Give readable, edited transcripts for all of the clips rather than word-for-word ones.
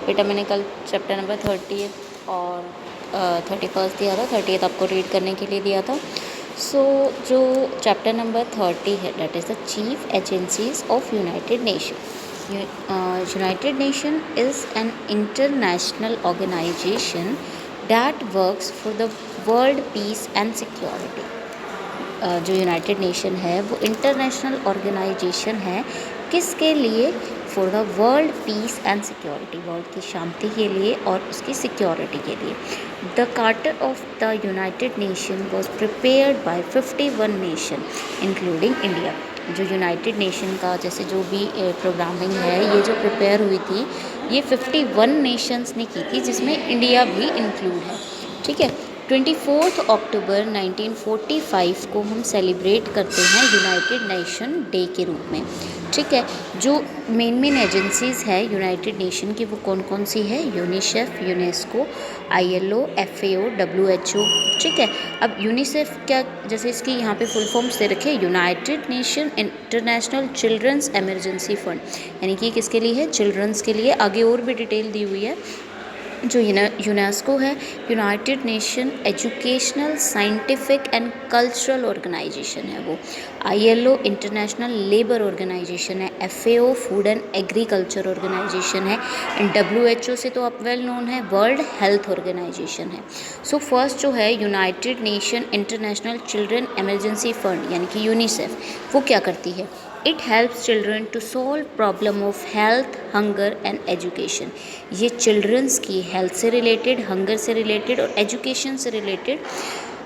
बेटा मैंने कल चैप्टर नंबर 30 और 31 दिया था, 30 आपको रीड करने के लिए दिया था। सो जो चैप्टर नंबर 30 है that is the chief agencies of United Nation. United Nation is an international organisation that works for the world peace and security. जो यूनाइटेड नेशन है वो इंटरनेशनल ऑर्गेनाइजेशन है, किसके लिए? For the world peace and security, world की शांति के लिए और उसकी सिक्योरिटी के लिए। The charter of the United Nation was prepared by 51 nation including India. जो यूनाइटेड नेशन का जैसे जो भी प्रोग्रामिंग है ये जो प्रिपेयर हुई थी ये 51 नेशंस ने की थी, जिसमें इंडिया भी इंक्लूड है। ठीक है, 24 अक्टूबर 1945 को हम सेलिब्रेट करते हैं यूनाइटेड नेशन डे के रूप में। ठीक है, जो मेन एजेंसीज़ है यूनाइटेड नेशन की वो कौन कौन सी है? UNICEF, UNESCO, ILO, FAO, WHO। ठीक है, अब यूनिसेफ क्या, जैसे इसकी यहाँ पे फुल फॉर्म्स दे रखे, United Nation International Children's Emergency Fund, यानी कि किसके लिए है? चिल्ड्रंस के लिए। आगे और भी डिटेल दी हुई है। जो यूनेस्को है, United Nation Educational, Scientific and Cultural Organization है वो। ILO इंटरनेशनल लेबर ऑर्गेनाइजेशन है। FAO Food and Agriculture Organization है। एंड WHO से तो आप वेल नोन है, वर्ल्ड हेल्थ ऑर्गेनाइजेशन है। सो फर्स्ट जो है United Nation International Children Emergency Fund यानी कि यूनिसेफ, वो क्या करती है? It helps children to solve problem of health, hunger and education. ये चिल्ड्रंस की हेल्थ से रिलेटेड, हंगर से रिलेटेड और एजुकेशन से रिलेटेड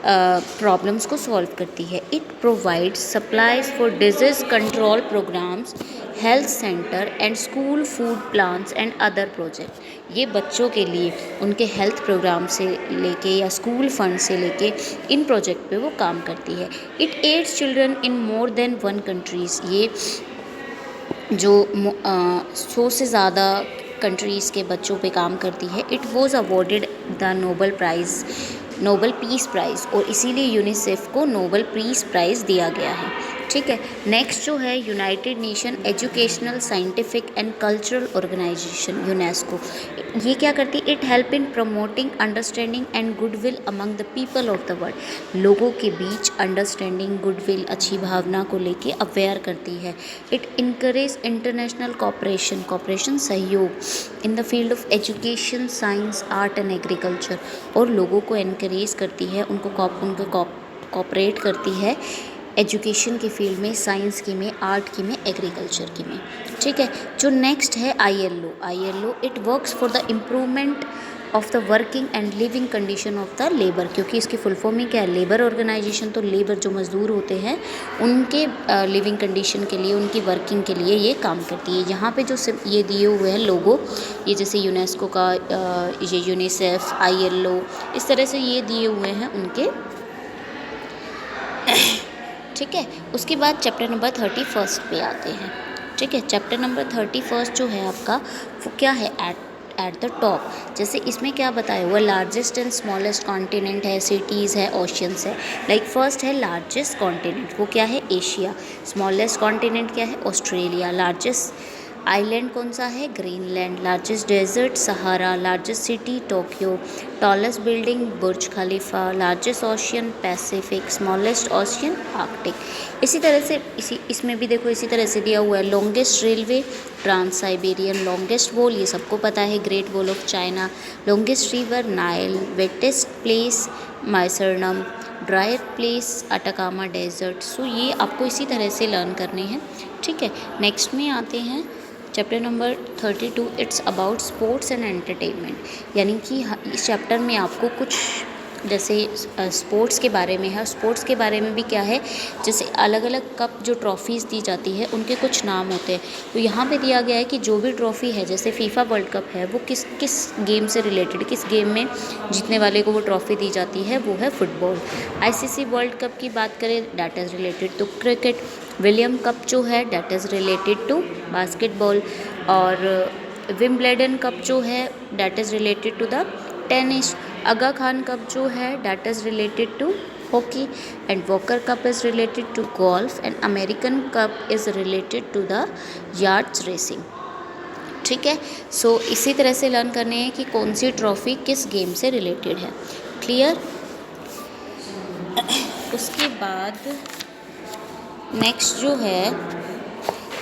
प्रॉब्लम्स को सॉल्व करती है। It provides supplies for disease control programmes, health centre and school food plans and other project. ये बच्चों के लिए उनके हेल्थ प्रोग्राम से लेके या स्कूल फंड से लेके इन प्रोजेक्ट पे वो काम करती है। It adds children in more than 1 countries. ये जो 100 से ज़्यादा कंट्रीज़ के बच्चों पे काम करती है। It was awarded the Nobel Peace Prize, और इसीलिए यूनिसेफ को नोबल पीस प्राइज़ दिया गया है। ठीक है, नेक्स्ट जो है United Nation Educational, Scientific and Cultural Organization, UNESCO. ये क्या करती है? It help in promoting understanding and goodwill among the people of the world. लोगों के बीच अंडरस्टैंडिंग, गुडविल, अच्छी भावना को लेके अवेयर करती है। इट इनकरेज इंटरनेशनल कॉपरेशन सहयोग in the field of education, science, art and agriculture, और लोगों को इनकरेज करती है, उनको कॉपरेट करती है एजुकेशन के फील्ड में, साइंस की में, आर्ट की में, एग्रीकल्चर की में। ठीक है, जो नेक्स्ट है ILO it works for the improvement of the working and living condition of the labour, क्योंकि इसकी फुल फॉर्म ही क्या है? Labour organisation. तो लेबर जो मज़दूर होते हैं उनके लिविंग कंडीशन के लिए, उनकी वर्किंग के लिए ये काम करती है। यहाँ पे जो ये दिए हुए हैं लोगो, ये जैसे यूनेस्को का, ये यूनिसेफ, ILO, इस तरह से ये दिए हुए हैं उनके। ठीक है, उसके बाद चैप्टर नंबर 31 पे आते हैं। ठीक है, चैप्टर नंबर 31 जो है आपका वो क्या है? At the top. जैसे इसमें क्या बताया हुआ? लार्जेस्ट एंड स्मॉलेस्ट कॉन्टिनेंट है, सिटीज़ है, ओशियंस है। लाइक फर्स्ट है लार्जेस्ट कॉन्टिनेंट, वो क्या है? एशिया। स्मॉलेस्ट कॉन्टिनेंट क्या है? ऑस्ट्रेलिया। लार्जेस्ट आइलैंड कौन सा है? Greenland. Largest desert Sahara. Largest city Tokyo. Tallest building Burj Khalifa. Largest ocean Pacific. Smallest ocean Arctic. इसी तरह से इसमें भी देखो इसी तरह से दिया हुआ है। Longest railway trans Siberian. Longest wall ये सबको पता है, great wall of China. Longest river Nile. Wettest place Mawsynram. Drier place Atacama desert. सो ये आपको इसी तरह से लर्न करने हैं। ठीक है, नेक्स्ट में आते हैं chapter number 32। It's about sports and entertainment, यानी कि इस चैप्टर में आपको कुछ जैसे स्पोर्ट्स के बारे में है। स्पोर्ट्स के बारे में भी क्या है? जैसे अलग अलग कप जो ट्रॉफ़ीज़ दी जाती है उनके कुछ नाम होते हैं। तो यहाँ पे दिया गया है कि जो भी ट्रॉफ़ी है, जैसे फीफा वर्ल्ड कप है, वो किस किस गेम से रिलेटेड, किस गेम में जीतने वाले को वो ट्रॉफ़ी दी जाती है, वो है फुटबॉल। ICC वर्ल्ड कप की बात करें, that is related to cricket. William Cup जो है that is related to basketball. और विम्बलडन कप जो है that is related to the tennis. Aga Khan Cup जो है that is related to hockey. And Walker Cup is related to golf. And American Cup is related to the yards racing. ठीक है। सो इसी तरह से लर्न करने हैं कि कौन सी ट्रॉफ़ी किस गेम से रिलेटेड है। क्लियर। उसके बाद नेक्स्ट जो है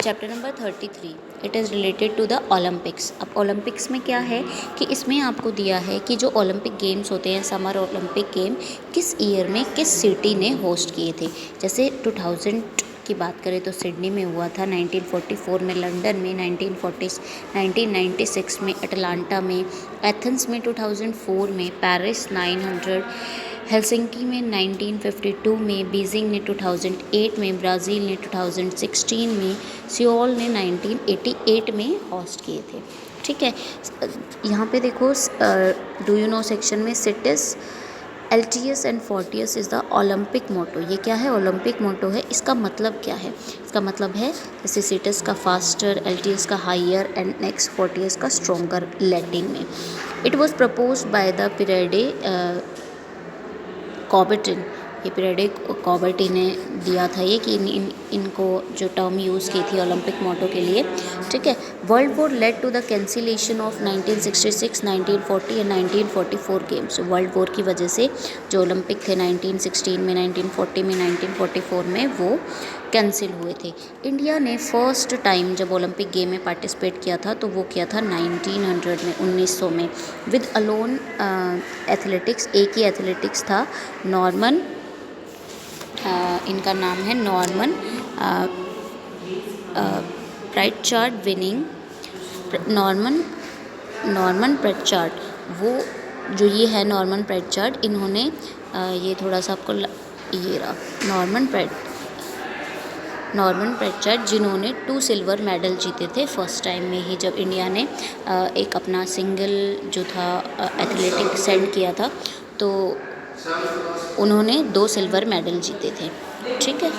chapter number 33, it is related to the Olympics. अब ओलंपिक्स में क्या है कि इसमें आपको दिया है कि जो ओलंपिक गेम्स होते हैं, समर ओलंपिक गेम किस ईयर में किस सिटी ने होस्ट किए थे। जैसे 2000 की बात करें तो सिडनी में हुआ था, 1944 में लंदन में, 1996 में अटलांटा में, एथेंस में 2004 में, पेरिस 900, हेलसिंकी में 1952 में, बीजिंग ने 2008 में, ब्राज़ील ने 2016 में, सियोल ने 1988 में होस्ट किए थे। ठीक है। यहाँ पे देखो डू यू नो सेक्शन में citius LTS and fortius is the Olympic motto. ये क्या है? ओलंपिक मोटो है। इसका मतलब क्या है? इसका मतलब है जैसे सिटीज़ का फास्टर, LTS का हायर एंड नेक्स्ट फोर्टियस का स्ट्रोंगर लैटिन में। It was propose by the Pierre de Coubertin. ये पिरेडे कॉबर्टिन ने दिया था ये कि इनको जो टर्म यूज़ की थी ओलंपिक मोटो के लिए। ठीक है। World War led to the cancellation of 1966, 1940 and 1944 games. World War की वजह से जो ओलंपिक थे 1916 में, 1940 में, 1944 में वो कैंसिल हुए थे। इंडिया ने फर्स्ट टाइम जब ओलंपिक गेम में पार्टिसिपेट किया था तो वो किया था 1900 में, 1900 में, विद अलोन एथलेटिक्स। एक ही एथलेटिक्स था, नॉर्मन, इनका नाम है नॉर्मन प्राइटचार्ड विनिंग, नॉर्मन प्राइटचार्ड। वो जो ये है नॉर्मन प्राइटचार्ड, इन्होंने ये थोड़ा सा आपको ये रहा नॉर्मन प्राइटचार्ड, जिन्होंने 2 सिल्वर मेडल जीते थे फर्स्ट टाइम में ही जब इंडिया ने एक अपना सिंगल जो था एथलेटिक सेंड किया था, तो उन्होंने 2 सिल्वर मेडल जीते थे। ठीक है।